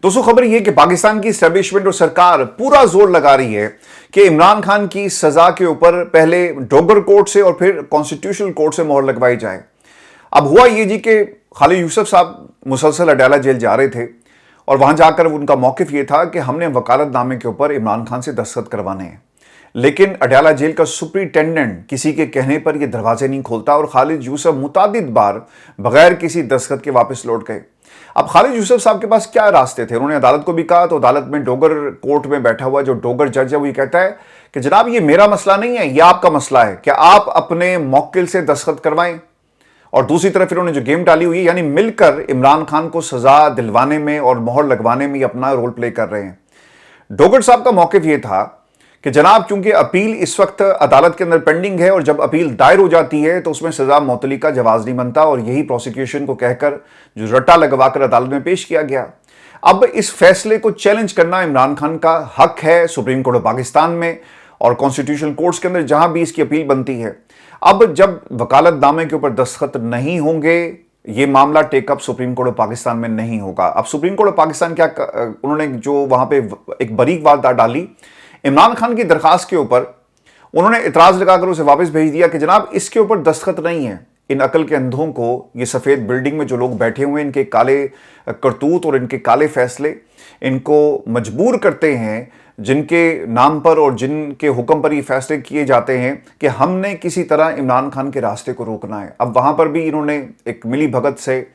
दोस्तों खबर यह कि पाकिस्तान की एस्टेब्लिशमेंट और सरकार पूरा जोर लगा रही है कि इमरान खान की सजा के ऊपर पहले डोगर कोर्ट से और फिर कॉन्स्टिट्यूशनल कोर्ट से मोहर लगवाई जाए। अब हुआ ये जी कि खालिद यूसुफ साहब मुसलसल अडाला जेल जा रहे थे और वहां जाकर उनका मौकिफ ये था कि हमने वकालतनामे के ऊपर इमरान खान से दस्तखत करवाने हैं, लेकिन अडाला जेल का सुपरिटेंडेंट किसी के कहने पर यह दरवाजे नहीं खोलता और खालिद यूसुफ मुतादिद बार बगैर किसी दस्तखत के वापस लौट गए। अब खालिद यूसुफ साहब के पास क्या रास्ते थे? उन्होंने अदालत को भी कहा, तो अदालत में डोगर कोर्ट में बैठा हुआ जो डोगर जज है वो ये कहता है कि जनाब ये मेरा मसला नहीं है, ये आपका मसला है, क्या आप अपने मौक्किल से दस्तखत करवाएं। और दूसरी तरफ इन्होंने जो गेम डाली हुई है, यानी मिलकर इमरान खान को सजा दिलवाने में और मोहर लगवाने में अपना रोल प्ले कर रहे हैं। डोगर साहब का मौकिफ यह था कि जनाब क्योंकि अपील इस वक्त अदालत के अंदर पेंडिंग है और जब अपील दायर हो जाती है तो उसमें सजा मौतली का जवाज नहीं बनता, और यही प्रोसिक्यूशन को कहकर जो रट्टा लगवाकर अदालत में पेश किया गया। अब इस फैसले को चैलेंज करना इमरान खान का हक है सुप्रीम कोर्ट ऑफ पाकिस्तान में और कॉन्स्टिट्यूशनल कोर्ट्स के अंदर जहां भी इसकी अपील बनती है। अब जब वकालतनामे के ऊपर दस्तखत नहीं होंगे, ये मामला take up supreme court of Pakistan में नहीं होगा। अब सुप्रीम कोर्ट ऑफ पाकिस्तान क्या उन्होंने जो वहां पे एक बरीक वारदात डाली इमरान खान की दरखास्त के ऊपर, उन्होंने इतराज लगाकर उसे वापस भेज दिया कि जनाब इसके ऊपर दस्तखत नहीं है। इन अकल के अंधों को ये सफेद बिल्डिंग में जो लोग बैठे हुए हैं, इनके काले करतूत और इनके काले फैसले इनको मजबूर करते हैं, जिनके नाम पर और जिनके हुक्म पर ये फैसले किए जाते हैं कि हमने किसी तरह इमरान खान के रास्ते को रोकना है। अब वहां पर भी इन्होंने एक मिली भगत से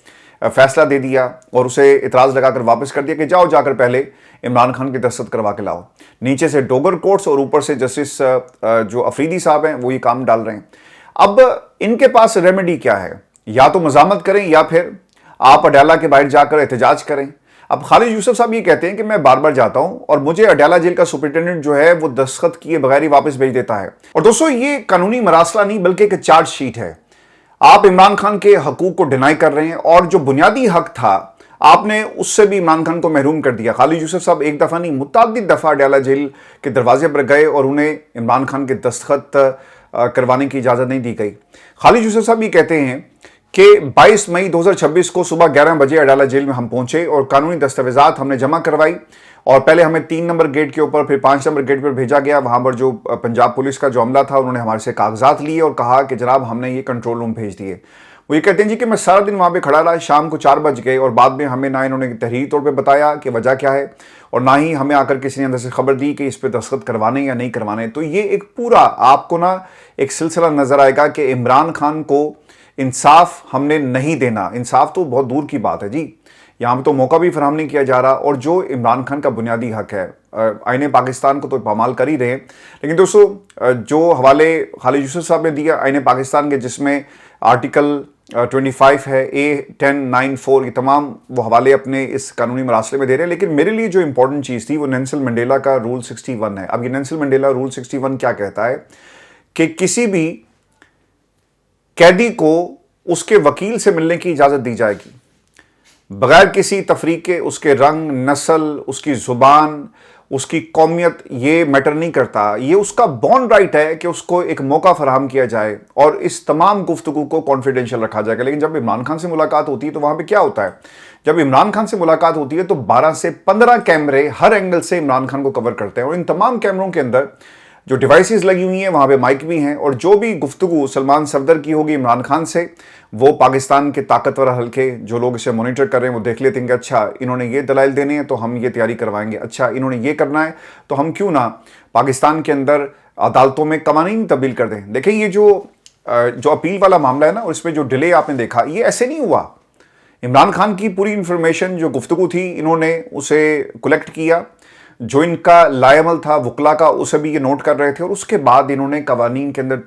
फैसला दे दिया और उसे इतराज लगाकर वापस कर दिया कि जाओ जाकर पहले इमरान खान की दस्तखत करवा के लाओ। नीचे से डोगर कोर्ट्स और ऊपर से जस्टिस जो अफरीदी साहब हैं वो ये काम डाल रहे हैं। अब इनके पास रेमेडी क्या है? या तो मजामत करें या फिर आप अडाला के बाहर जाकर एहतजाज करें। अब खालिद यूसुफ साहब ये कहते हैं कि मैं बार बार जाता हूं और मुझे अडाला जेल का सुपरिटेंडेंट जो है वो दस्तखत किए बगैर ही वापस भेज देता है। और दोस्तों ये कानूनी मरासला नहीं बल्कि एक चार्जशीट है। आप इमरान खान के हकूक को डिनाई कर रहे हैं और जो बुनियादी हक था आपने उससे भी इमरान खान को महरूम कर दिया। खालिद यूसुफ साहब एक दफा नहीं मुतअद्दिद दफा अडाला जेल के दरवाजे पर गए और उन्हें इमरान खान के दस्तखत करवाने की इजाजत नहीं दी गई। खालिद यूसुफ साहब ये कहते हैं कि 22 मई 2026 को सुबह 11 बजे अडाला जेल में हम पहुंचे और कानूनी दस्तावेजात हमने जमा करवाई और पहले हमें 3 नंबर गेट के ऊपर फिर 5 नंबर गेट पर भेजा गया। वहां पर जो पंजाब पुलिस का जो अमला था उन्होंने हमारे से कागजात लिए और कहा कि जनाब हमने ये कंट्रोल रूम भेज दिए। वो ये कहते हैं जी कि मैं सारा दिन वहां पे खड़ा रहा, शाम को 4 बज गए और बाद में हमें ना इन्होंने तहरीरी तौर पे बताया कि वजह क्या है और ना ही हमें आकर किसी ने अंदर से खबर दी कि इस पे दस्तखत करवाने या नहीं करवाने। तो ये एक पूरा आपको ना एक सिलसिला नजर आएगा कि इमरान खान को इंसाफ हमने नहीं देना। इंसाफ तो बहुत दूर की बात है जी, यहाँ पे तो मौका भी फराहम नहीं किया जा रहा और जो इमरान खान का बुनियादी हक है आईने पाकिस्तान को तो पामाल कर ही रहे हैं। लेकिन दोस्तों जो हवाले खालिद यूसुफ साहब ने दिया आईने पाकिस्तान के, जिसमें आर्टिकल 25 है, A1094, ये तमाम वो हवाले अपने इस कानूनी मरासले में दे रहे हैं। लेकिन मेरे लिए जो इंपॉर्टेंट चीज़ थी वो नेल्सन मंडेला का रूल 61 है। अब ये नेल्सन मंडेला रूल 61 क्या कहता है कि किसी भी कैदी को उसके वकील से मिलने की इजाज़त दी जाएगी बगैर किसी तफरीके। उसके रंग, नस्ल, उसकी ज़ुबान, उसकी कौमियत ये मैटर नहीं करता। ये उसका बॉर्न राइट है कि उसको एक मौका फराहम किया जाए और इस तमाम गुफ्तगू को कॉन्फिडेंशियल रखा जाएगा। लेकिन जब इमरान खान से मुलाकात होती है तो वहाँ पे क्या होता है? जब इमरान खान से मुलाकात होती है तो 12 से 15 कैमरे हर एंगल से इमरान खान को कवर करते हैं और इन तमाम कैमरों के अंदर जो डिवाइसेस लगी हुई हैं वहाँ पे माइक भी हैं और जो भी गुफ्तगू सलमान सफदर की होगी इमरान खान से, वो पाकिस्तान के ताकतवर हल्के जो लोग इसे मॉनिटर कर रहे हैं वो देख लेते हैं कि अच्छा इन्होंने ये दलाइल देने हैं तो हम ये तैयारी करवाएंगे, अच्छा इन्होंने ये करना है तो हम क्यों ना पाकिस्तान के अंदर अदालतों में कवानीन तब्दील कर दें। देखिए ये जो अपील वाला मामला है ना और इसमें जो डिले आपने देखा, ये ऐसे नहीं हुआ। इमरान खान की पूरी इंफॉर्मेशन जो गुफ्तगू थी इन्होंने उसे कलेक्ट किया, जो इनका लायमल था वकला का उसे भी ये नोट कर रहे थे और उसके बाद इन्होंने कवानीन के अंदर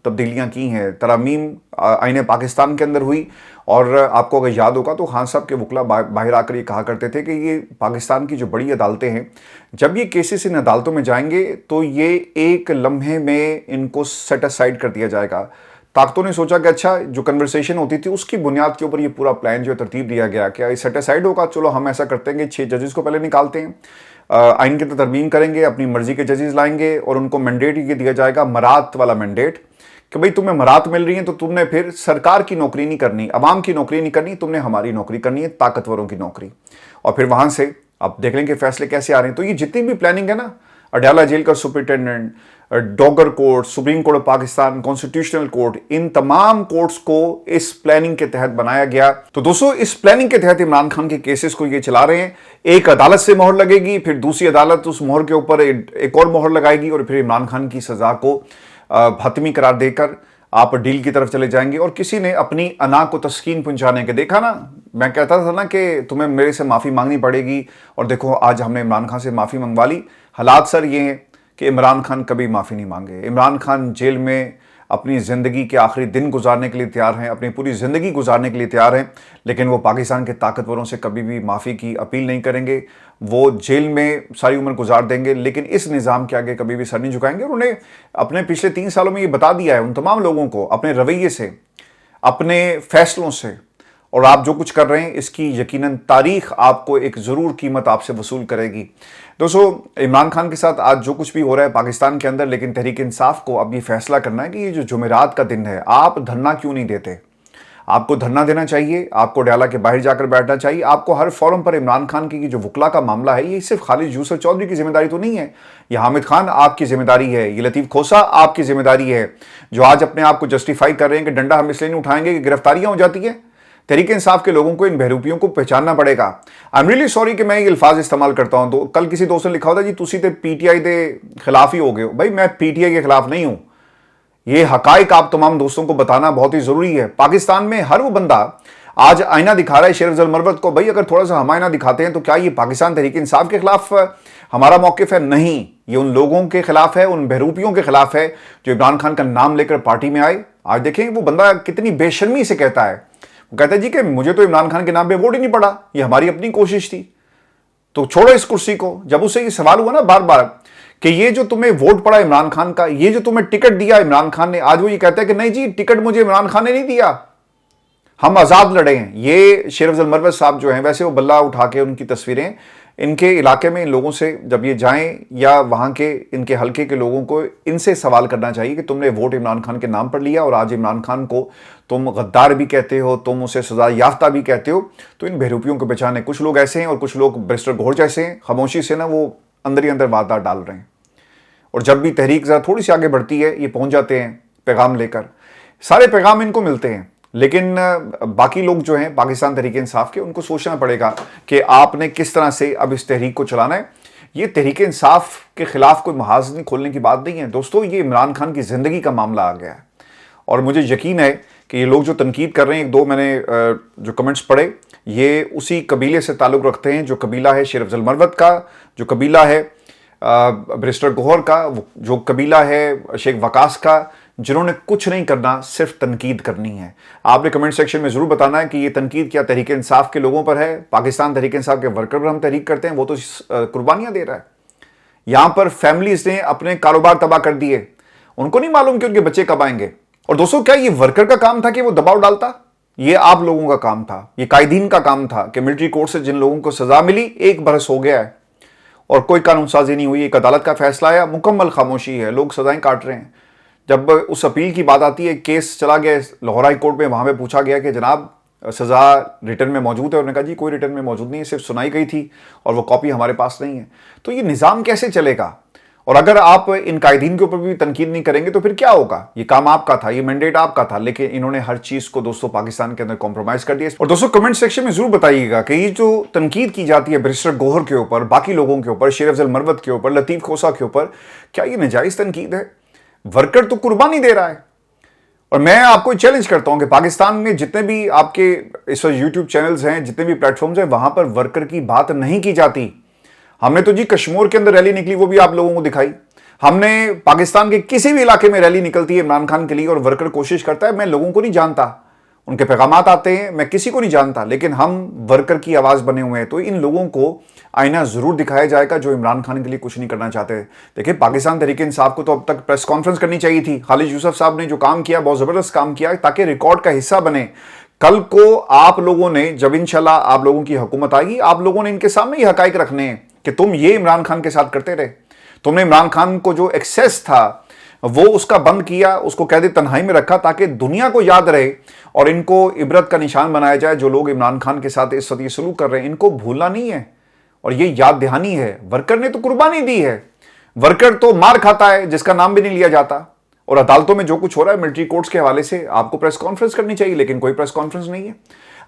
तब्दीलियां की हैं। तरामीम आईने पाकिस्तान के अंदर हुई और आपको अगर याद होगा तो खान साहब के वकला बाहर आकर ये कहा करते थे कि ये पाकिस्तान की जो बड़ी अदालतें हैं, जब ये केसेस इन अदालतों में जाएंगे तो ये एक लम्हे में इनको सेट असाइड कर दिया जाएगा। ताकतों ने सोचा कि अच्छा जो कन्वर्सेशन होती थी उसकी बुनियाद के ऊपर ये पूरा प्लान जो तरतीब दिया गया, क्या सेट असाइड होगा, चलो हम ऐसा करते हैं कि 6 जजेस को पहले निकालते हैं, आइन की तरमीम करेंगे, अपनी मर्जी के जजेस लाएंगे और उनको मैंडेट ये दिया जाएगा, मरात वाला मैंडेट, कि भाई तुम्हें मरात मिल रही है तो तुमने फिर सरकार की नौकरी नहीं करनी, अवाम की नौकरी नहीं करनी, तुमने हमारी नौकरी करनी है, ताकतवरों की नौकरी। और फिर वहां से आप देख लेंगे फैसले कैसे आ रहे हैं। तो ये जितनी भी प्लानिंग है ना, अडयाला जेल का superintendent, Dogar court, supreme court of Pakistan, constitutional court, इन तमाम कोर्ट्स को इस प्लानिंग के तहत बनाया गया। तो दोस्तों, इस प्लानिंग के तहत इमरान खान के केसेस को ये चला रहे हैं। एक अदालत से मोहर लगेगी, फिर दूसरी अदालत उस मोहर के ऊपर एक और मोहर लगाएगी, और फिर इमरान खान की सजा को हतमी करार देकर आप डील की तरफ चले जाएंगे। और किसी ने अपनी अना को तस्कीन पहुंचाने के, देखा ना, मैं कहता था ना कि तुम्हें मेरे से माफ़ी मांगनी पड़ेगी, और देखो आज हमने इमरान खान से माफ़ी मंगवा ली। हालात सर ये हैं कि इमरान खान कभी माफ़ी नहीं मांगे। इमरान खान जेल में अपनी ज़िंदगी के आखिरी दिन गुजारने के लिए तैयार हैं, अपनी पूरी ज़िंदगी गुजारने के लिए तैयार हैं, लेकिन वो पाकिस्तान के ताकतवरों से कभी भी माफ़ी की अपील नहीं करेंगे। वो जेल में सारी उम्र गुजार देंगे, लेकिन इस निज़ाम के आगे कभी भी सर नहीं झुकाएंगे। और उन्हें अपने पिछले 3 सालों में ये बता दिया है उन तमाम लोगों को, अपने रवैये से, अपने फैसलों से, और आप जो कुछ कर रहे हैं इसकी यकीनन तारीख आपको एक ज़रूर कीमत आपसे वसूल करेगी। दोस्तों, इमरान खान के साथ आज जो कुछ भी हो रहा है पाकिस्तान के अंदर, लेकिन तहरीक इंसाफ को अब ये फैसला करना है कि ये जो जुमेरात का दिन है, आप धरना क्यों नहीं देते। आपको धरना देना चाहिए, आपको अडयाला के बाहर जाकर बैठना चाहिए, आपको हर फोरम पर इमरान खान की जो वकला का मामला है, ये सिर्फ खालिद यूसुफ चौधरी की जिम्मेदारी तो नहीं है, ये हामिद खान आपकी जिम्मेदारी है, ये लतीफ़ खोसा आपकी जिम्मेदारी है, जो आज अपने आप को जस्टिफाई कर रहे हैं कि डंडा हम इसलिए नहीं उठाएंगे कि गिरफ्तारियां हो जाती हैं। तहरीक इंसाफ के लोगों को इन बहरूपियों को पहचानना पड़ेगा। आई एम रियली सॉरी कि मैं ये अल्फाज इस्तेमाल करता हूं। तो कल किसी दोस्त ने लिखा होता जी तुसी तो पीटीआई के खिलाफ ही हो गए हो। भाई, मैं पीटीआई के खिलाफ नहीं हूं। ये हकाइक आप तमाम दोस्तों को बताना बहुत ही जरूरी है। पाकिस्तान में हर वो बंदा आज आईना दिखा रहा है शेर अफजल मरवत को। भाई, अगर थोड़ा सा हम आईना दिखाते हैं तो क्या ये पाकिस्तान तहरीक इंसाफ के खिलाफ हमारा मौकिफ है? नहीं, ये उन लोगों के खिलाफ है, उन बहरूपियों के खिलाफ है जो इमरान खान का नाम लेकर पार्टी में आए। आज देखें वो बंदा कितनी बेशर्मी से कहता है, वो कहता है जी कि मुझे तो इमरान खान के नाम पे वोट ही नहीं पड़ा, ये हमारी अपनी कोशिश थी। तो छोड़ो इस कुर्सी को। जब उससे ये सवाल हुआ ना बार बार कि ये जो तुम्हें वोट पड़ा इमरान खान का, ये जो तुम्हें टिकट दिया इमरान खान ने, आज वो ये कहता है कि नहीं जी टिकट मुझे इमरान खान ने नहीं दिया, हम आजाद लड़े हैं। ये शेर अफजल मरवत साहब जो हैं, वैसे वो बल्ला उठा के उनकी तस्वीरें इनके इलाके में इन लोगों से जब ये जाएं, या वहां के इनके हल्के के लोगों को इनसे सवाल करना चाहिए कि तुमने वोट इमरान खान के नाम पर लिया और आज इमरान खान को तुम गद्दार भी कहते हो, तुम उसे सजा याफ्ता भी कहते हो। तो इन बहरूपियों को पहचाने कुछ लोग ऐसे हैं और कुछ लोग बैरिस्टर गौहर जैसे हैं, खामोशी से ना वो अंदर ही अंदर वादा डाल रहे हैं। और जब भी तहरीक जरा थोड़ी सी आगे बढ़ती है, ये पहुंच जाते हैं पैगाम लेकर। सारे पैगाम इनको मिलते हैं, लेकिन बाकी लोग जो हैं पाकिस्तान तहरीक इंसाफ के, उनको सोचना पड़ेगा कि आपने किस तरह से अब इस तहरीक को चलाना है। ये तहरीक इंसाफ के खिलाफ कोई महाज नहीं खोलने की बात नहीं है दोस्तों, ये इमरान खान की जिंदगी का मामला आ गया है। और मुझे यकीन है कि ये लोग जो तनकीद कर रहे हैं, एक दो मैंने जो कमेंट्स पढ़े, ये उसी कबीले से ताल्लुक़ रखते हैं जो कबीला है शेर अफजल मरवत का, जो कबीला है बैरिस्टर गौहर का, जो कबीला है शेख वकास का, जिन्होंने कुछ नहीं करना, सिर्फ तनकीद करनी है। आपने कमेंट सेक्शन में जरूर बताना है कि ये तनकीद क्या तहरीक इंसाफ के लोगों पर है, पाकिस्तान तहरीक इंसाफ के वर्कर पर हम तहरीक करते हैं, वो तो कुर्बानियां दे रहा है। यहां पर फैमिलीज ने अपने कारोबार तबाह कर दिए, उनको नहीं मालूम कि उनके बच्चे कब आएंगे। और दोस्तों, क्या ये वर्कर का काम था कि वो दबाव डालता? ये आप लोगों का काम था, ये कायदीन का काम था कि मिलिट्री कोर्ट से जिन लोगों को सजा मिली, 1 बरस हो गया है और कोई कानून साजी नहीं हुई। एक अदालत का फैसला आया, मुकम्मल खामोशी है, लोग सजाएं काट रहे हैं। जब उस अपील की बात आती है, केस चला गया लाहौर हाई कोर्ट में, वहां पे पूछा गया कि जनाब सजा रिटर्न में मौजूद है, उन्होंने कहा जी कोई रिटर्न में मौजूद नहीं है, सिर्फ सुनाई गई थी और वो कॉपी हमारे पास नहीं है। तो ये निज़ाम कैसे चलेगा? और अगर आप इन कायदीन के ऊपर भी तनकीद नहीं करेंगे तो फिर क्या होगा? ये काम आपका था, ये मैंडेट आपका था, लेकिन इन्होंने हर चीज को दोस्तों पाकिस्तान के अंदर कॉम्प्रोमाइज कर दिया। और दोस्तों, कमेंट सेक्शन में जरूर बताइएगा कि ये जो तनकीद की जाती है बैरिस्टर गौहर के ऊपर, बाकी लोगों के ऊपर, शेर अफजल मरवत के ऊपर, लतीफ खोसा के ऊपर, क्या ये नाजायज तनकीद है? वर्कर तो कुर्बानी दे रहा है। और मैं आपको चैलेंज करता हूं कि पाकिस्तान में जितने भी आपके इस वक्त यूट्यूब चैनल्स हैं, जितने भी प्लेटफॉर्म्स हैं, वहां पर वर्कर की बात नहीं की जाती। हमने तो जी कश्मीर के अंदर रैली निकली, वो भी आप लोगों को दिखाई। हमने पाकिस्तान के किसी भी इलाके में रैली निकलती है इमरान खान के लिए और वर्कर कोशिश करता है, मैं लोगों को नहीं जानता, उनके पैगामात आते हैं, मैं किसी को नहीं जानता, लेकिन हम वर्कर की आवाज बने हुए हैं। तो इन लोगों को आईना जरूर दिखाया जाएगा जो इमरान खान के लिए कुछ नहीं करना चाहते। देखिए, पाकिस्तान तहरीक इंसाफ को तो अब तक प्रेस कॉन्फ्रेंस करनी चाहिए थी। खालिद यूसुफ साहब ने जो काम किया, बहुत जबरदस्त काम किया, ताकि रिकॉर्ड का हिस्सा बने। कल को आप लोगों ने, जब इंशाल्लाह आप लोगों की हुकूमत आएगी, आप लोगों ने इनके सामने ये हकाइक रखने हैं कि तुम ये इमरान खान के साथ करते रहे, तुमने इमरान खान को जो एक्सेस था वो उसका बंद किया, उसको कैद तन्हाई में रखा ताकि दुनिया को याद रहे और इनको इबरत का निशान बनाया जाए। जो लोग इमरान खान के साथ इस वक्त ये सलूक कर रहे हैं, इनको भूलना नहीं है। और ये याद दहानी है, वर्कर ने तो कुर्बानी दी है, वर्कर तो मार खाता है जिसका नाम भी नहीं लिया जाता। और अदालतों में जो कुछ हो रहा है मिलिट्री कोर्ट्स के हवाले से, आपको प्रेस कॉन्फ्रेंस करनी चाहिए, लेकिन कोई प्रेस कॉन्फ्रेंस नहीं है।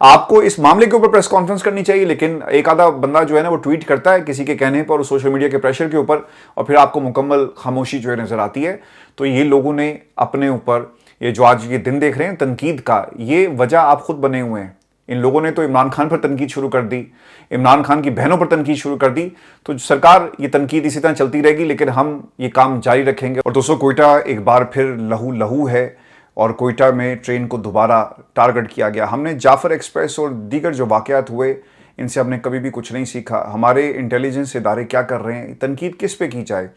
आपको इस मामले के ऊपर प्रेस कॉन्फ्रेंस करनी चाहिए, लेकिन एक आधा बंदा जो है ना वो ट्वीट करता है किसी के कहने पर और सोशल मीडिया के प्रेशर के ऊपर, और फिर आपको मुकम्मल खामोशी जो है नजर आती है। तो ये लोगों ने अपने ऊपर ये जो आज ये दिन देख रहे हैं तनकीद का, ये वजह आप खुद बने हुए हैं। इन लोगों ने तो इमरान खान पर तनकीद शुरू कर दी, इमरान खान की बहनों पर तनकीद शुरू कर दी। तो सरकार ये तनकीद इसी तरह चलती रहेगी, लेकिन हम ये काम जारी रखेंगे। और दोस्तों, कोयटा एक बार फिर लहू लहू है और कोयटा में ट्रेन को दोबारा टारगेट किया गया। हमने जाफर एक्सप्रेस और दीगर जो वाकयात हुए इनसे हमने कभी भी कुछ नहीं सीखा। हमारे इंटेलिजेंस इदारे क्या कर रहे हैं, तनकीद किस पे की जाए?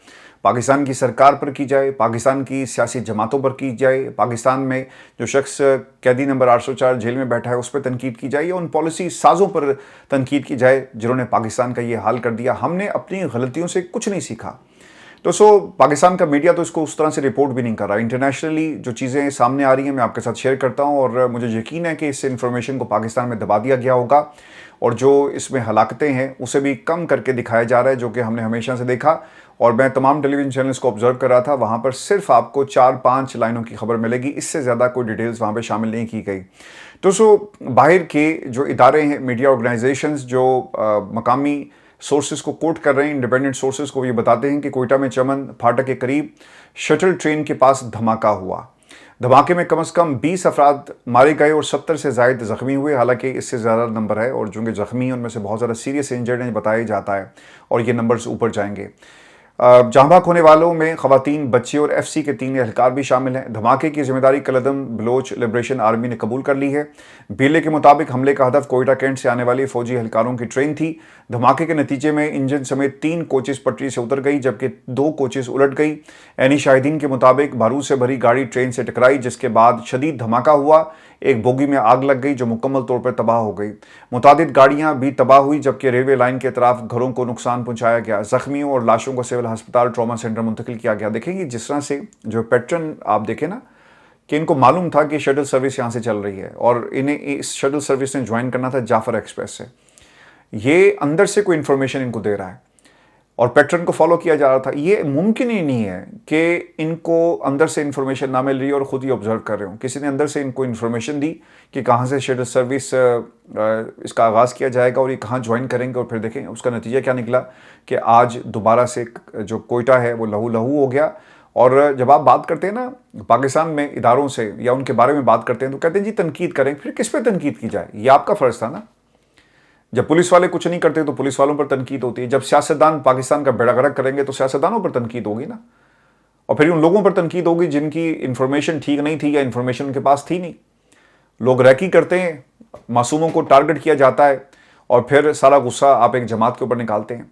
पाकिस्तान की सरकार पर की जाए, पाकिस्तान की सियासी जमातों पर की जाए, पाकिस्तान में जो शख्स कैदी नंबर 804 जेल में बैठा है उस पर तनकीद की जाए, या उन पॉलिसी साजों पर तनकीद की जाए जिन्होंने पाकिस्तान का ये हाल कर दिया? हमने अपनी गलतियों से कुछ नहीं सीखा। दोस्तों, पाकिस्तान का मीडिया तो इसको उस तरह से रिपोर्ट भी नहीं कर रहा। इंटरनेशनली जो चीज़ें सामने आ रही हैं मैं आपके साथ शेयर करता हूं, और मुझे यकीन है कि इस इन्फॉर्मेशन को पाकिस्तान में दबा दिया गया होगा और जो इसमें हलाकतें हैं उसे भी कम करके दिखाया जा रहा है, जो कि हमने हमेशा से देखा। और मैं तमाम टेलीविजन चैनल्स को ऑब्जर्व कर रहा था, वहाँ पर सिर्फ आपको 4-5 लाइनों की खबर मिलेगी, इससे ज़्यादा कोई डिटेल्स वहाँ पर शामिल नहीं की गई। दोस्तों, बाहर के जो इदारे हैं, मीडिया ऑर्गेनाइजेशंस जो मकामी सोर्सेज को कोट कर रहे हैं, इंडिपेंडेंट सोर्सेज को, ये बताते हैं कि कोयटा में चमन फाटक के करीब शटल ट्रेन के पास धमाका हुआ। धमाके में कम से कम 20 अफराद मारे गए और 70 से ज़ायद ज़ख्मी हुए। हालांकि इससे ज़्यादा नंबर है, और जो कि ज़ख्मी हैं उनमें से बहुत ज़्यादा सीरियस इंजर्ड हैं बताया जाता है, और ये नंबर्स ऊपर जाएंगे। जहाँ भाग होने वालों में ख़वातीन, बच्चे और FC के 3 एहलकार भी शामिल हैं। धमाके की जिम्मेदारी कलदम बलोच लिबरेशन आर्मी ने कबूल कर ली है। बीएलए के मुताबिक हमले का हदफ कोयटा कैंट से आने वाली फौजी एहलकारों की ट्रेन थी। धमाके के नतीजे में इंजन समेत 3 कोचेस पटरी से उतर गई, जबकि 2 कोचेस उलट गई। ऐनी शाहिदीन के मुताबिक बारूद से भरी गाड़ी ट्रेन से टकराई, जिसके बाद शदीद धमाका हुआ। एक बोगी में आग लग गई जो मुकम्मल तौर पर तबाह हो गई। मुतादिद गाड़ियां भी तबाह हुई, जबकि रेलवे लाइन के तरफ घरों को नुकसान पहुंचाया गया। जख्मियों और लाशों को सिविल अस्पताल ट्रॉमा सेंटर मुंतकिल किया गया। देखेंगे जिस तरह से जो पैटर्न आप देखें ना, कि इनको मालूम था कि शटल सर्विस यहाँ से चल रही है और इन्हें इस शटल सर्विस ने ज्वाइन करना था जाफर एक्सप्रेस से। ये अंदर से कोई इंफॉर्मेशन इनको दे रहा है और पैटर्न को फॉलो किया जा रहा था। ये मुमकिन ही नहीं है कि इनको अंदर से इंफॉर्मेशन ना मिल रही है और ख़ुद ही ऑब्जर्व कर रहे हो। किसी ने अंदर से इनको इंफॉर्मेशन दी कि कहाँ से शटल सर्विस इसका आगाज़ किया जाएगा और ये कहाँ ज्वाइन करेंगे, और फिर देखें उसका नतीजा क्या निकला कि आज दोबारा से जो कोयटा है वो लहू लहू हो गया। और जब आप बात करते हैं ना पाकिस्तान में इदारों से या उनके बारे में बात करते हैं तो कहते हैं जी तनकीद करें, फिर किस पे तनकीद की जाए? ये आपका फ़र्ज़ था ना। जब पुलिस वाले कुछ नहीं करते तो पुलिस वालों पर तनकीद होती है। जब सियासतदान पाकिस्तान का बेड़ा गर्क करेंगे तो सियासतदानों पर तनकीद होगी ना, और फिर उन लोगों पर तनकीद होगी जिनकी इंफॉर्मेशन ठीक नहीं थी या इंफॉर्मेशन उनके पास थी नहीं। लोग रैकी करते हैं, मासूमों को टारगेट किया जाता है और फिर सारा गुस्सा आप एक जमात के ऊपर निकालते हैं।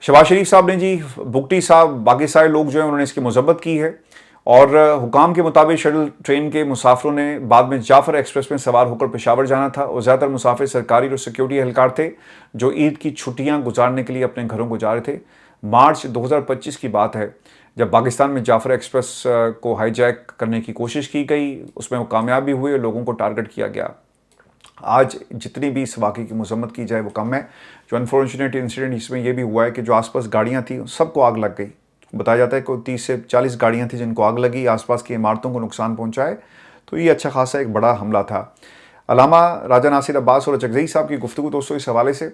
शहबाज शरीफ साहब ने जी, बुगटी साहब, बाकी सारे लोग जो हैं उन्होंने इसकी मजम्मत की है, और हुकाम के मुताबिक शटल ट्रेन के मुसाफिरों ने बाद में जाफर एक्सप्रेस में सवार होकर पेशावर जाना था, और ज़्यादातर मुसाफिर सरकारी और सिक्योरिटी एहलकार थे जो ईद की छुट्टियां गुजारने के लिए अपने घरों को जा रहे थे। मार्च 2025 की बात है जब पाकिस्तान में जाफर एक्सप्रेस को हाईजैक करने की कोशिश की गई, उसमें वो कामयाब भी हुए और लोगों को टारगेट किया गया। आज जितनी भी इस वाक़े की मजम्मत की जाए वो कम है। जो अनफॉर्चुनेट इंसिडेंट इसमें यह भी हुआ है कि जो आसपास गाड़ियाँ थी सबको आग लग गई। बताया जाता है कि 30 से 40 गाड़ियाँ थी जिनको आग लगी, आसपास की इमारतों को नुकसान पहुँचाए। तो ये अच्छा खासा एक बड़ा हमला था। अल्लामा राजा नासिर अब्बास और चकजई साहब की गुफ्तगू दोस्तों इस हवाले से,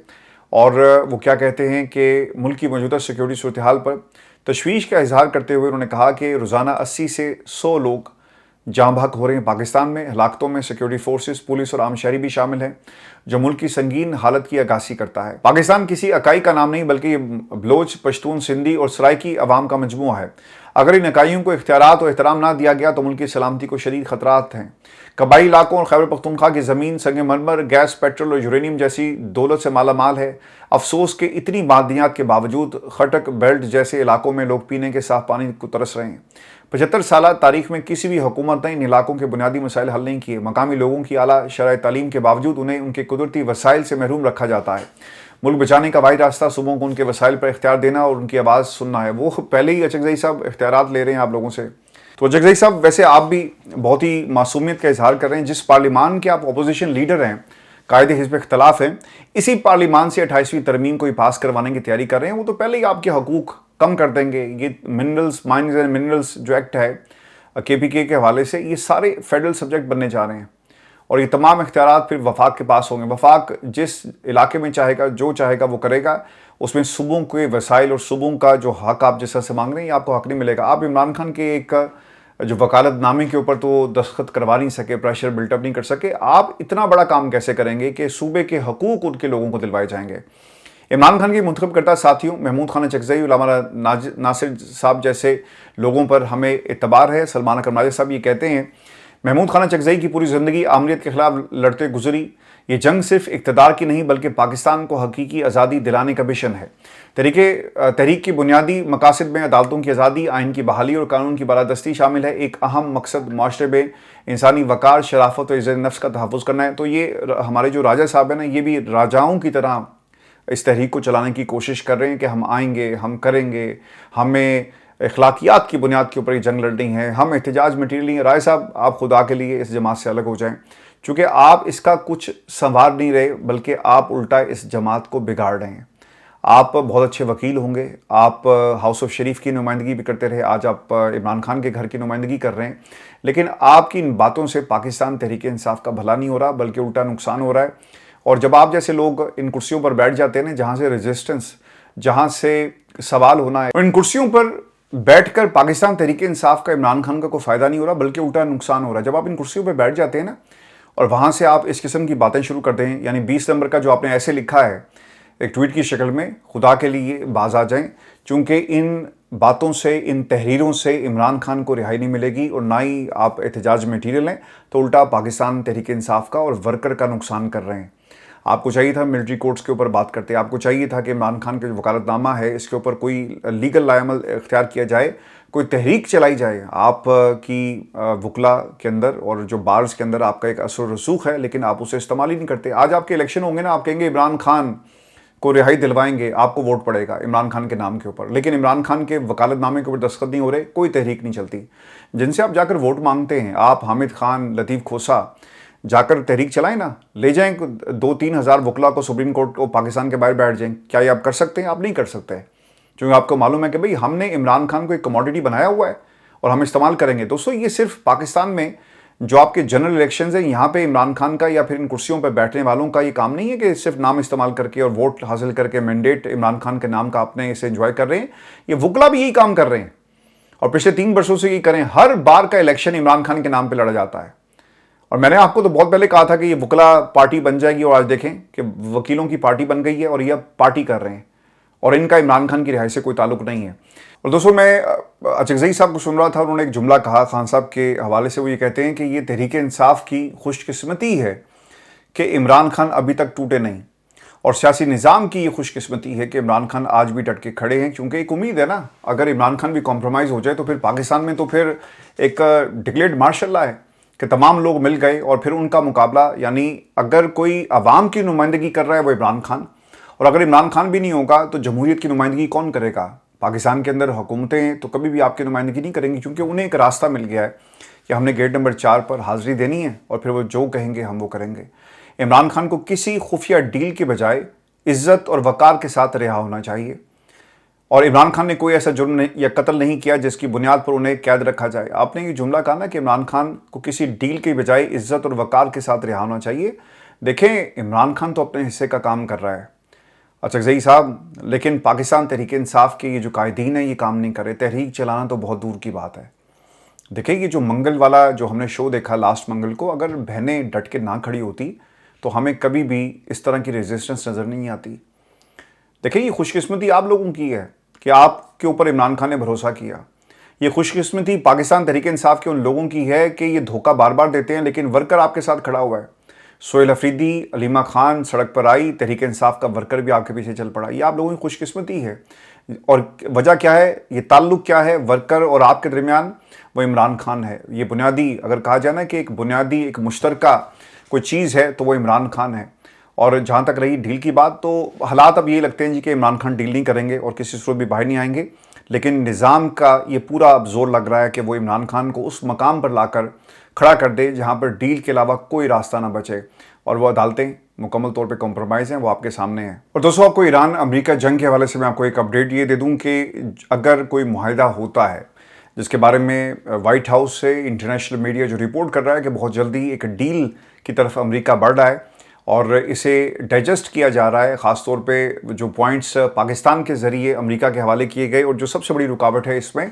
और वो क्या कहते हैं कि मुल्क की मौजूदा सिक्योरिटी सूरत हाल पर तशवीश का इजहार करते हुए उन्होंने कहा कि रोज़ाना 80 से 100 लोग जाँ बहक हो रहे हैं पाकिस्तान में। हलाकतों में सिक्योरिटी फोर्सेस, पुलिस और आम शहरी भी शामिल हैं, जो मुल्क की संगीन हालत की अगासी करता है। पाकिस्तान किसी इकाई का नाम नहीं बल्कि बलोच, पश्तून, सिंधी और सराइकी अवाम का मजमूआ है। अगर इन इकाइयों को इख्तियारात और एहतराम ना दिया गया तो मुल्क की सलामती को शदीद खतरात हैं। कबाई इलाकों और खैबर पख्तूनख्वा की ज़मीन संगमरमर, गैस, पेट्रोल और यूरेनियम जैसी दौलत से माला माल है। अफसोस के इतनी मादियात के बावजूद खटक बेल्ट जैसे इलाकों में लोग पीने के साफ पानी को तरस रहे हैं। 75 साल तारीख में किसी भी हुकूमत ने इन इलाकों के बुनियादी मसाइल हल नहीं किए। मकामी लोगों की आला शरअ तालीम के बावजूद उन्हें उनके कुदरती वसाइल से महरूम रखा जाता है। मुल्क बचाने का वाहिद रास्ता सूबों को उनके वसाइल पर इख्तियार देना और उनकी आवाज़ सुनना है। वो पहले ही चकजई साहब इख्तियारात ले रहे हैं आप लोगों से। तो चकजई साहब, वैसे आप भी बहुत ही मासूमियत का इजहार कर रहे हैं। जिस पार्लिमान के आप अपोजिशन लीडर हैं, कायदे हिज़्ब इख्तलाफ हैं, इसी पार्लिमान से 28वीं तरमीम को ही पास करवाने की तैयारी कर रहे हैं। वो तो पहले ही आपके हकूक़ कम कर देंगे। ये मिनरल्स, माइंस एंड मिनरल्स जो एक्ट है KPK के हवाले से, ये सारे फेडरल सब्जेक्ट बनने जा रहे हैं और ये तमाम इख्तियारात फिर वफाक के पास होंगे। वफाक जिस इलाके में चाहेगा, जो चाहेगा वो करेगा। उसमें सूबों के वसाइल और सूबों का जो हक आप जिस तरह से मांग रहे हैं, आपको हक नहीं मिलेगा। आप इमरान खान के एक जो वकालतनामे के ऊपर तो दस्तखत करवा नहीं सके, प्रेशर बिल्टअप नहीं कर सके, आप इतना बड़ा काम कैसे करेंगे कि सूबे के हकूक़ उनके लोगों को दिलवाए जाएंगे। इमरान खान के मुंतखब करता साथियों महमूद खान चकजई, उलामा नासिर साहब जैसे लोगों पर हमें एतबार है। सलमान करमाजी साहब ये कहते हैं, महमूद खान चकजई की पूरी ज़िंदगी आमरीत के खिलाफ लड़ते गुजरी। ये जंग सिर्फ इक़्तिदार की नहीं बल्कि पाकिस्तान को हकीकी आज़ादी दिलाने का मिशन है। तहरीक की बुनियादी मकासद में अदालतों की आज़ादी, आइन की बहाली और कानून की बालादस्ती शामिल है। एक अहम मकसद माशरे में इंसानी वक़ार, शराफत और इज़्ज़त नफ्स का तहफ़्फ़ुज़ करना है। तो ये हमारे जो राजा साहब हैं ना, ये भी राजाओं की तरह इस तहरीक को चलाने की कोशिश कर रहे हैं कि हम आएंगे, हम करेंगे, हमें अखलाकियात की बुनियाद के ऊपर ये जंग लड़नी है, हम एहतजाज मटीरियल नहीं है। राय साहब, आप खुदा के लिए इस जमात से अलग हो जाएं, चूँकि आप इसका कुछ संवार नहीं रहे बल्कि आप उल्टा इस जमात को बिगाड़ रहे हैं। आप बहुत अच्छे वकील होंगे, आप हाउस ऑफ शरीफ की नुमाइंदगी भी करते रहे, आज आप इमरान खान के घर की नुमाइंदगी कर रहे हैं, लेकिन आपकी इन बातों से पाकिस्तान तहरीक इंसाफ का भला नहीं हो रहा बल्कि उल्टा नुकसान हो रहा है। और जब आप जैसे लोग इन कुर्सियों पर बैठ जाते हैं ना, जहाँ से रेजिस्टेंस, जहाँ से सवाल होना है, इन कुर्सियों पर बैठकर पाकिस्तान तहरीक इंसाफ का, इमरान खान का कोई फ़ायदा नहीं हो रहा बल्कि उल्टा नुकसान हो रहा है। जब आप इन कुर्सियों पर बैठ जाते हैं ना और वहाँ से आप इस किस्म की बातें शुरू करते हैं, यानी 20 नंबर का जो आपने ऐसे लिखा है एक ट्वीट की शक्ल में, खुदा के लिए बाज आ जाएं, चूँकि इन बातों से, इन तहरीरों से इमरान खान को रिहाई नहीं मिलेगी और ना ही आप एहतजाज मटीरियल हैं, तो उल्टा पाकिस्तान तहरीक इंसाफ का और वर्कर का नुकसान कर रहे हैं। आपको चाहिए था मिलिट्री कोर्ट्स के ऊपर बात करते, आपको चाहिए था कि इमरान खान का जो वकालतनामा है इसके ऊपर कोई लीगल लायमल इख्तियार किया जाए, कोई तहरीक चलाई जाए। आप की वकला के अंदर और जो बार्स के अंदर आपका एक असर रसूख है, लेकिन आप उसे इस्तेमाल ही नहीं करते। आज आपके इलेक्शन होंगे ना, आप कहेंगे इमरान खान को रिहाई दिलवाएंगे, आपको वोट पड़ेगा इमरान खान के नाम के ऊपर, लेकिन इमरान खान के वकालतनामे के ऊपर दस्तखत नहीं हो रहे, कोई तहरीक नहीं चलती। जिनसे आप जाकर वोट मांगते हैं, आप हामिद खान, लतीफ़ खोसा, जाकर तहरीक चलाएं ना, ले जाएं 2-3 हज़ार वकला को सुप्रीम कोर्ट को, पाकिस्तान के बाहर बैठ जाएं। क्या ये आप कर सकते हैं? आप नहीं कर सकते, क्योंकि आपको मालूम है कि भाई हमने इमरान खान को एक कमोडिटी बनाया हुआ है और हम इस्तेमाल करेंगे। दोस्तों, ये सिर्फ पाकिस्तान में जो आपके जनरल इलेक्शंस हैं, यहाँ पे इमरान खान का या फिर इन कुर्सियों पर बैठने वालों का ये काम नहीं है कि सिर्फ नाम इस्तेमाल करके और वोट हासिल करके मैंडेट इमरान खान के नाम का आपने इसे एंजॉय कर रहे हैं। ये वकला भी यही काम कर रहे हैं और पिछले 3 वर्षों से ये करें। हर बार का इलेक्शन इमरान खान के नाम पर लड़ा जाता है और मैंने आपको तो बहुत पहले कहा था कि ये वकला पार्टी बन जाएगी और आज देखें कि वकीलों की पार्टी बन गई है और ये पार्टी कर रहे हैं और इनका इमरान खान की रिहाई से कोई ताल्लुक नहीं है। और दोस्तों, मैं चकजई साहब को सुन रहा था, उन्होंने एक जुमला कहा खान साहब के हवाले से। वो ये कहते हैं कि ये तहरीक इंसाफ की खुशकिस्मती है कि इमरान खान अभी तक टूटे नहीं और सियासी निज़ाम की ये खुशकिस्मती है कि इमरान खान आज भी डट के खड़े हैं, क्योंकि एक उम्मीद है ना, अगर इमरान खान भी कॉम्प्रोमाइज़ हो जाए तो फिर पाकिस्तान में तो फिर एक डिक्लेयर्ड मार्शल लॉ है कि तमाम लोग मिल गए और फिर उनका मुकाबला, यानी अगर कोई अवाम की नुमाइंदगी कर रहा है वो इमरान खान, और अगर इमरान खान भी नहीं होगा तो जमहूरियत की नुमाइंदगी कौन करेगा? पाकिस्तान के अंदर हुकूमतें तो कभी भी आपकी नुमाइंदगी नहीं करेंगी, क्योंकि उन्हें एक रास्ता मिल गया है कि हमने गेट नंबर 4 पर हाज़िरी देनी है और फिर वो जो कहेंगे हम वो करेंगे। इमरान खान को किसी खुफिया डील के बजाय इज़्ज़त और वक़ार के साथ रिहा होना चाहिए और इमरान खान ने कोई ऐसा जुर्म या कत्ल नहीं किया जिसकी बुनियाद पर उन्हें कैद रखा जाए। आपने ये जुमला कहा ना कि इमरान खान को किसी डील के बजाय इज़्ज़त और वक़ार के साथ रिहा होना चाहिए। देखें, इमरान खान तो अपने हिस्से का काम कर रहा है, चकजई साहब, लेकिन पाकिस्तान तहरीक इंसाफ के ये जो कायदीन है ये काम नहीं कर रहे। तहरीक चलाना तो बहुत दूर की बात है। देखिए, ये जो मंगल वाला जो हमने शो देखा लास्ट मंगल को, अगर बहनें डट के ना खड़ी होती तो हमें कभी भी इस तरह की रेजिस्टेंस नज़र नहीं आती। देखिए, ये खुशकिस्मती आप लोगों की है कि आपके ऊपर इमरान खान ने भरोसा किया। ये खुशकिस्मती पाकिस्तान तहरीक इंसाफ के उन लोगों की है कि ये धोखा बार बार देते हैं, लेकिन वर्कर आपके साथ खड़ा हुआ है। सोहेल अफरीदी, अलीमा खान सड़क पर आई, तहरीक इंसाफ का वर्कर भी आपके पीछे चल पड़ा। ये आप लोगों की खुशकिस्मती है। और वजह क्या है? ये ताल्लुक़ क्या है वर्कर और आपके दरमियान? वो इमरान खान है। ये बुनियादी, अगर कहा जाए ना कि एक बुनियादी, एक मुश्तरका कोई चीज़ है तो वो इमरान खान है। और जहाँ तक रही डील की बात, तो हालात अब ये लगते हैं जी कि इमरान खान डील नहीं करेंगे और किसी सूरत भी बाहर नहीं आएंगे, लेकिन निज़ाम का ये पूरा अब जोर लग रहा है कि वो इमरान खान को उस मकाम पर लाकर खड़ा कर दे जहाँ पर डील के अलावा कोई रास्ता ना बचे और वो अदालतें मुकम्मल तौर पे कॉम्प्रोमाइज़ हैं वो आपके सामने है। और दोस्तों, आपको ईरान अमेरिका जंग के हवाले से मैं आपको एक अपडेट ये दे दूं कि अगर कोई मुआहिदा होता है जिसके बारे में वाइट हाउस से इंटरनेशनल मीडिया जो रिपोर्ट कर रहा है कि बहुत जल्दी एक डील की तरफ अमेरिका बढ़ रहा है और इसे डाइजेस्ट किया जा रहा है, ख़ासतौर पे जो पॉइंट्स पाकिस्तान के ज़रिए अमेरिका के हवाले किए गए, और जो सबसे बड़ी रुकावट है इसमें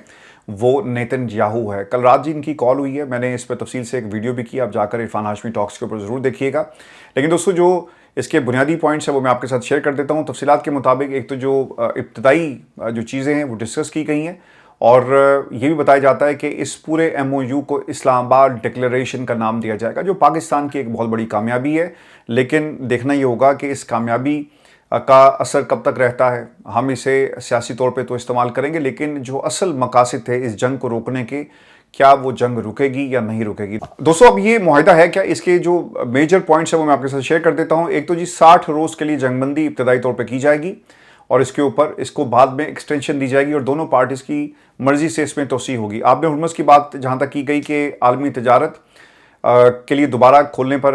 वो नेतन्याहू है। कल रात जी इनकी कॉल हुई है, मैंने इस पर तफसील से एक वीडियो भी की, आप जाकर इरफान हाशमी टॉक्स के ऊपर ज़रूर देखिएगा। लेकिन दोस्तों, जो इसके बुनियादी पॉइंट्स हैं वो मैं आपके साथ शेयर कर देता हूँ तफसीलात के मुताबिक। एक तो जो इब्तदाई जो चीज़ें हैं वो डिस्कस की गई हैं, और ये भी बताया जाता है कि इस पूरे MOU को इस्लामाबाद डिक्लेरेशन का नाम दिया जाएगा, जो पाकिस्तान की एक बहुत बड़ी कामयाबी है। लेकिन देखना ये होगा कि इस कामयाबी का असर कब तक रहता है। हम इसे सियासी तौर पे तो इस्तेमाल करेंगे, लेकिन जो असल मकासद थे इस जंग को रोकने के, क्या वो जंग रुकेगी या नहीं रुकेगी। दोस्तों, अब ये मुआहिदा है क्या, इसके जो मेजर पॉइंट्स है वो मैं आपके साथ शेयर कर देता हूँ। एक तो जी 60 रोज़ के लिए जंगबंदी इब्तदाई तौर पर की जाएगी, और इसके ऊपर इसको बाद में एक्सटेंशन दी जाएगी, और दोनों पार्टीज़ की मर्जी से इसमें तोसी होगी। आपने हुर्मुज़ की बात जहाँ तक की गई कि आलमी तजारत के लिए दोबारा खोलने पर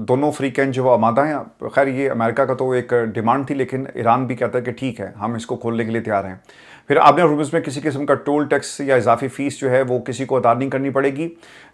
दोनों फ्री कैंप जो आमादा हैं। खैर, ये अमेरिका का तो एक डिमांड थी, लेकिन ईरान भी कहता है कि ठीक है, हम इसको खोलने के लिए तैयार हैं। फिर आपने हुर्मुज़ में किसी किस्म का टोल टैक्स या इजाफी फ़ीस जो है वो किसी को अदा नहीं करनी पड़ेगी।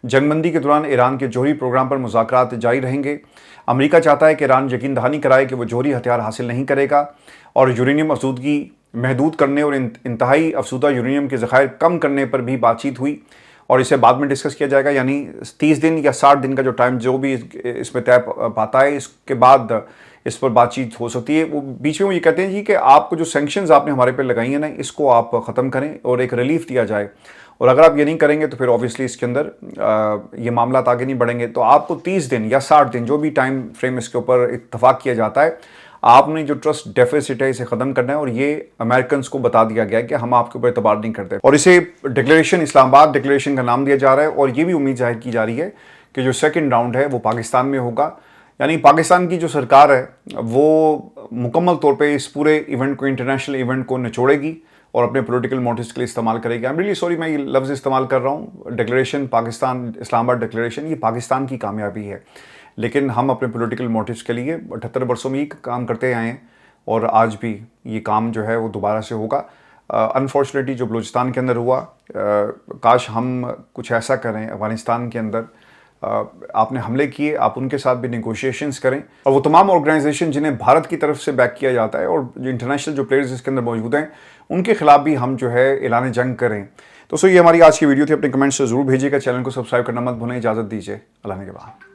जंगबंदी के दौरान ईरान के जोहरी प्रोग्राम पर मुज़ाकरात जारी रहेंगे। अमेरिका चाहता है कि ईरान यकीन दहानी कराए कि वो जोहरी हथियार हासिल नहीं करेगा, और यूरेनियम अफसूदगी महदूद करने और इंतहाई अफसूदा यूरेनियम के ज़खायर कम करने पर भी बातचीत हुई, और इसे बाद में डिस्कस किया जाएगा। यानी 30 दिन या 60 दिन का जो टाइम जो भी इसमें तय पाता है, इसके बाद इस पर बातचीत हो सकती है। वो बीच में वो ये कहते हैं जी कि आपको जो सैंक्शंस आपने हमारे पे लगाई हैं ना, इसको आप ख़त्म करें और एक रिलीफ दिया जाए, और अगर आप ये नहीं करेंगे तो फिर ऑब्वियसली इसके अंदर ये मामला आगे नहीं बढ़ेंगे। तो आपको 30 दिन या 60 दिन जो भी टाइम फ्रेम इसके ऊपर इत्तफाक किया जाता है, आपने जो ट्रस्ट डेफिसिट है इसे ख़त्म करना है, और ये अमेरिकन को बता दिया गया है कि हम आपके ऊपर एतबार नहीं करते। और इसे डिक्लेरेशन, इस्लामाबाद डिक्लेरेशन का नाम दिया जा रहा है, और ये भी उम्मीद जाहिर की जा रही है कि जो सेकंड राउंड है वो पाकिस्तान में होगा। यानी पाकिस्तान की जो सरकार है वो मुकम्मल तौर पे इस पूरे इवेंट को, इंटरनेशनल इवेंट को निचोड़ेगी और अपने पॉलिटिकल मोटिव्स के लिए इस्तेमाल करेगी। आई एम रियली सॉरी, मैं ये लफ्ज़ इस्तेमाल कर रहा हूँ। डिक्लेरेशन पाकिस्तान, इस्लामाबाद डिक्लेरेशन, ये पाकिस्तान की कामयाबी है, लेकिन हम अपने पॉलिटिकल मोटिव्स के लिए 78 वर्षों में ही काम करते आए हैं, और आज भी ये काम जो है वो दोबारा से होगा। अनफॉर्चुनेटली जो बलूचिस्तान के अंदर हुआ, काश हम कुछ ऐसा करें अफगानिस्तान के अंदर। आपने हमले किए, आप उनके साथ भी नेगोशिएशंस करें, और वो तमाम ऑर्गेनाइजेशन जिन्हें भारत की तरफ से बैक किया जाता है, और जो इंटरनेशनल जो प्लेयर्स इसके अंदर मौजूद हैं, उनके खिलाफ भी हम जो है ऐलान जंग करें। तो ये हमारी आज की वीडियो थी। अपने कमेंट्स से ज़रूर भेजिएगा, चैनल को सब्सक्राइब करना मत भूलें। इजाज़त दीजिए, अल्लाह ने के बाद।